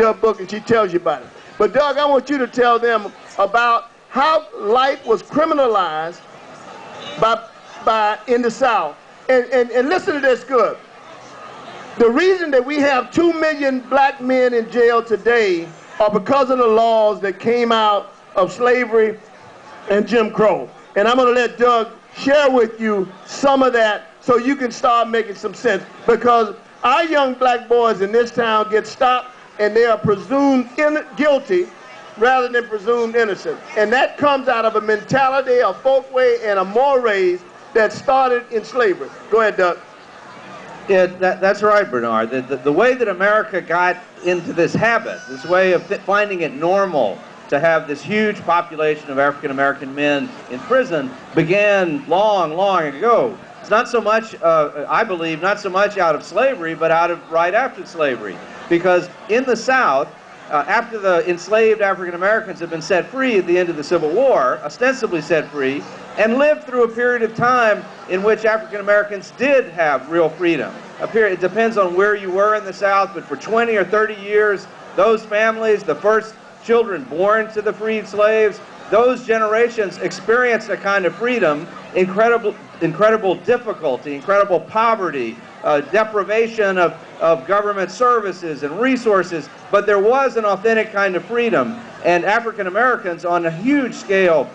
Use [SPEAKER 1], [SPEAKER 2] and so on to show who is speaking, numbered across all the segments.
[SPEAKER 1] her book and she tells you about it. But Doug, I want you to tell them about how life was criminalized in the South. And listen to this good. The reason that we have 2 million black men in jail today are because of the laws that came out of slavery and Jim Crow. And I'm going to let Doug share with you some of that so you can start making some sense. Because our young black boys in this town get stopped and they are presumed guilty rather than presumed innocent. And that comes out of a mentality, a folkway, and a mores that started in slavery. Go ahead, Doug.
[SPEAKER 2] Yeah, that's right, Bernard. The way that America got into this habit, this way of finding it normal to have this huge population of African-American men in prison began long, long ago. It's not so much, I believe, not so much out of slavery, but right after slavery. Because in the South, after the enslaved African-Americans had been set free at the end of the Civil War, ostensibly set free, and lived through a period of time in which African-Americans did have real freedom. It depends on where you were in the South, but for 20 or 30 years, those families, the first children born to the freed slaves, those generations experienced a kind of freedom, incredible difficulty, incredible poverty, deprivation of government services and resources, but there was an authentic kind of freedom. And African Americans on a huge scale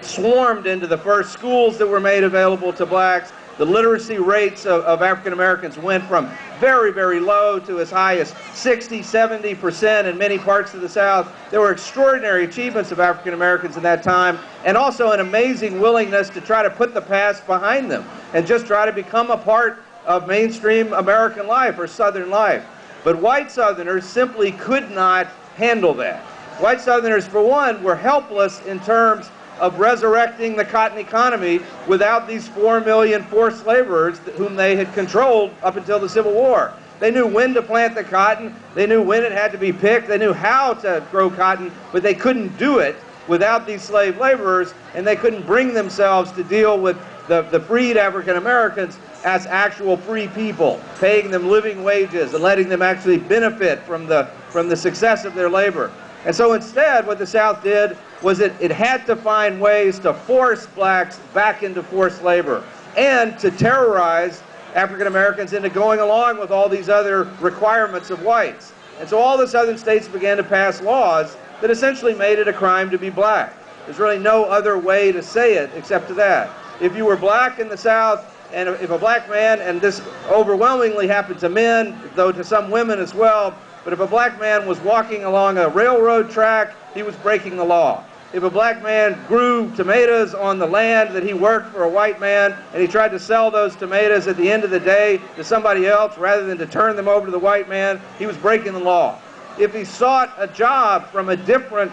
[SPEAKER 2] swarmed into the first schools that were made available to blacks. The literacy rates of African Americans went from very, very low to as high as 60, 70% in many parts of the South. There were extraordinary achievements of African Americans in that time, and also an amazing willingness to try to put the past behind them and just try to become a part of mainstream American life or Southern life. But white Southerners simply could not handle that. White Southerners, for one, were helpless in terms of resurrecting the cotton economy without these 4 million forced laborers whom they had controlled up until the Civil War. They knew when to plant the cotton, they knew when it had to be picked, they knew how to grow cotton, but they couldn't do it without these slave laborers, and they couldn't bring themselves to deal with the freed African Americans as actual free people, paying them living wages and letting them actually benefit from the success of their labor. And so instead, what the South did was it had to find ways to force blacks back into forced labor and to terrorize African Americans into going along with all these other requirements of whites. And so all the southern states began to pass laws that essentially made it a crime to be black. There's really no other way to say it except to that. If you were black in the South, and if a black man, and this overwhelmingly happened to men, though to some women as well, but if a black man was walking along a railroad track, he was breaking the law. If a black man grew tomatoes on the land that he worked for a white man, and he tried to sell those tomatoes at the end of the day to somebody else rather than to turn them over to the white man, he was breaking the law. If he sought a job from a different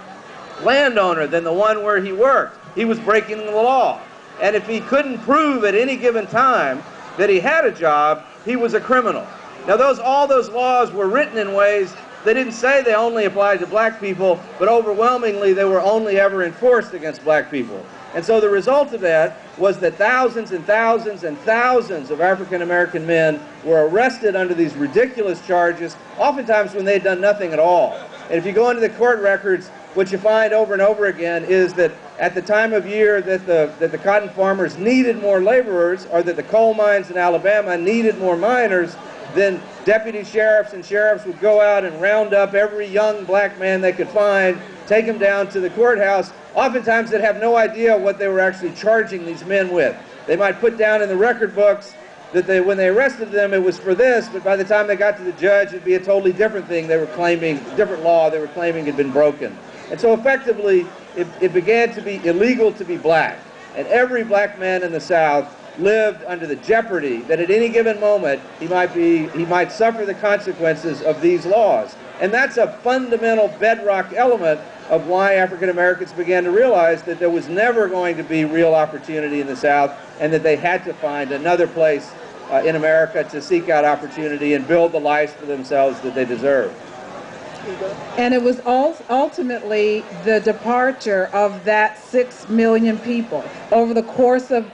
[SPEAKER 2] landowner than the one where he worked, he was breaking the law. And if he couldn't prove at any given time that he had a job, he was a criminal. Now all those laws were written in ways they didn't say they only applied to black people, but overwhelmingly they were only ever enforced against black people. And so the result of that was that thousands and thousands and thousands of African American men were arrested under these ridiculous charges, oftentimes when they had done nothing at all. And if you go into the court records, what you find over and over again is that at the time of year that the cotton farmers needed more laborers, or that the coal mines in Alabama needed more miners, then deputy sheriffs and sheriffs would go out and round up every young black man they could find, take them down to the courthouse. Oftentimes they'd have no idea what they were actually charging these men with. They might put down in the record books that when they arrested them it was for this, but by the time they got to the judge it'd be a totally different thing they were claiming, different law they were claiming had been broken. And so effectively it began to be illegal to be black. And every black man in the South lived under the jeopardy that at any given moment he might suffer the consequences of these laws. And that's a fundamental bedrock element of why African Americans began to realize that there was never going to be real opportunity in the South, and that they had to find another place in America to seek out opportunity and build the lives for themselves that they deserved.
[SPEAKER 3] And it was ultimately the departure of that 6 million people over the course of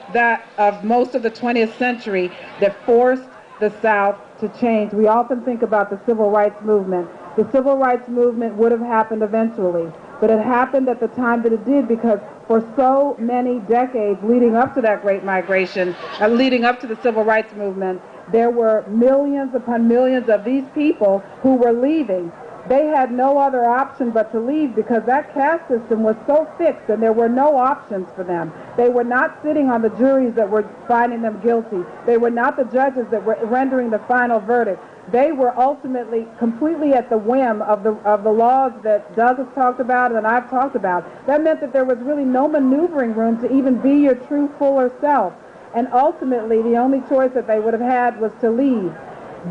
[SPEAKER 3] most of the 20th century that forced the South to change. We often think about the civil rights movement the civil rights movement would have happened eventually. But it happened at the time that it did because for so many decades leading up to that Great Migration, leading up to the civil rights movement, there were millions upon millions of these people who were leaving. They had no other option but to leave because that caste system was so fixed and there were no options for them. They were not sitting on the juries that were finding them guilty. They were not the judges that were rendering the final verdict. They were ultimately completely at the whim of the laws that Doug has talked about and I've talked about. That meant that there was really no maneuvering room to even be your true, fuller self. And ultimately, the only choice that they would have had was to leave.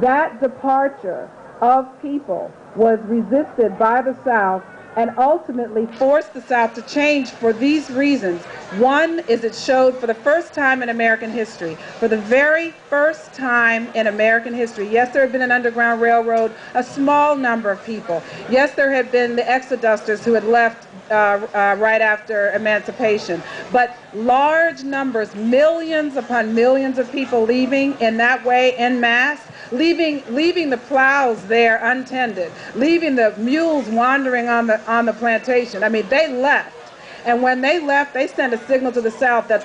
[SPEAKER 3] That departure of people was resisted by the South and ultimately forced the South to change for these reasons. One is it showed for the first time in American history, for the very first time in American history, yes, there had been an Underground Railroad, a small number of people. Yes, there had been the exodusters who had left right after emancipation, but large numbers, millions upon millions of people leaving in that way en masse, leaving the plows there untended, leaving the mules wandering on the plantation. I mean, they left. And when they left, they sent a signal to the South that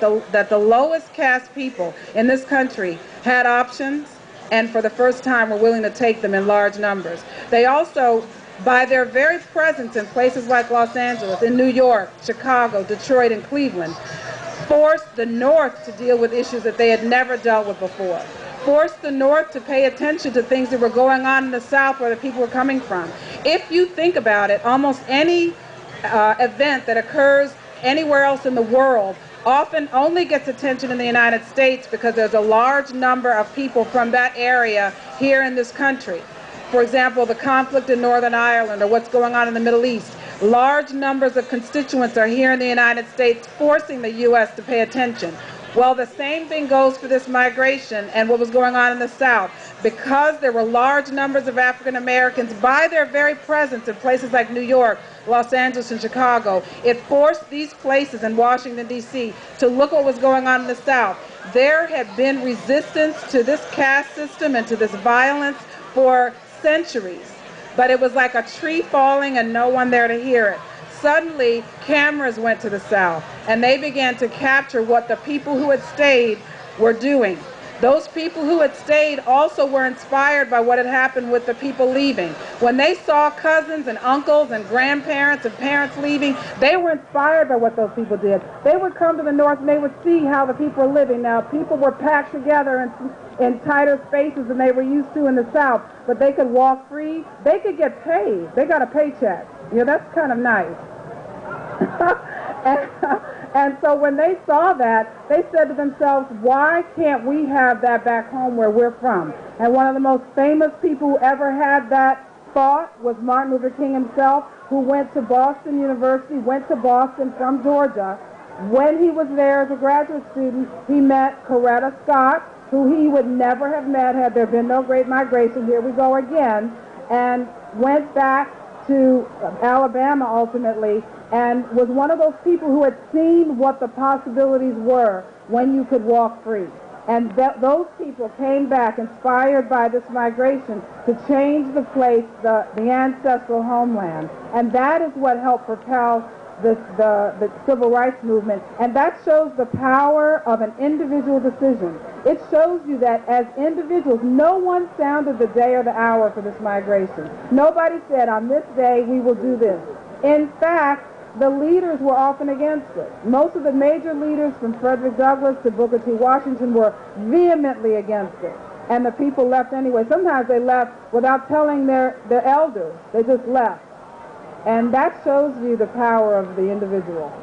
[SPEAKER 3] the lowest caste people in this country had options, and for the first time were willing to take them in large numbers. They also, by their very presence in places like Los Angeles, in New York, Chicago, Detroit, and Cleveland, forced the North to deal with issues that they had never dealt with before. Forced the North to pay attention to things that were going on in the South where the people were coming from. If you think about it, almost any event that occurs anywhere else in the world often only gets attention in the United States because there's a large number of people from that area here in this country. For example, the conflict in Northern Ireland or what's going on in the Middle East. Large numbers of constituents are here in the United States forcing the U.S. to pay attention. Well, the same thing goes for this migration and what was going on in the South. Because there were large numbers of African Americans, by their very presence in places like New York, Los Angeles, and Chicago, it forced these places in Washington, D.C. to look what was going on in the South. There had been resistance to this caste system and to this violence for centuries, but it was like a tree falling and no one there to hear it. Suddenly, cameras went to the South, and they began to capture what the people who had stayed were doing. Those people who had stayed also were inspired by what had happened with the people leaving. When they saw cousins and uncles and grandparents and parents leaving, they were inspired by what those people did. They would come to the North and they would see how the people were living. Now, people were packed together in tighter spaces than they were used to in the South, but they could walk free. They could get paid. They got a paycheck. You know, that's kind of nice. And so when they saw that, they said to themselves, why can't we have that back home where we're from? And one of the most famous people who ever had that thought was Martin Luther King himself, who went to Boston University, went to Boston from Georgia. When he was there as a graduate student, he met Coretta Scott, who he would never have met had there been no Great Migration. Here we go again. And went back to Alabama ultimately, and was one of those people who had seen what the possibilities were when you could walk free. And those people came back inspired by this migration to change the place, the ancestral homeland. And that is what helped propel the civil rights movement. And that shows the power of an individual decision. It shows you that as individuals, no one sounded the day or the hour for this migration. Nobody said, on this day we will do this. In fact, the leaders were often against it. Most of the major leaders, from Frederick Douglass to Booker T. Washington, were vehemently against it. And the people left anyway. Sometimes they left without telling their elders. They just left. And that shows you the power of the individual.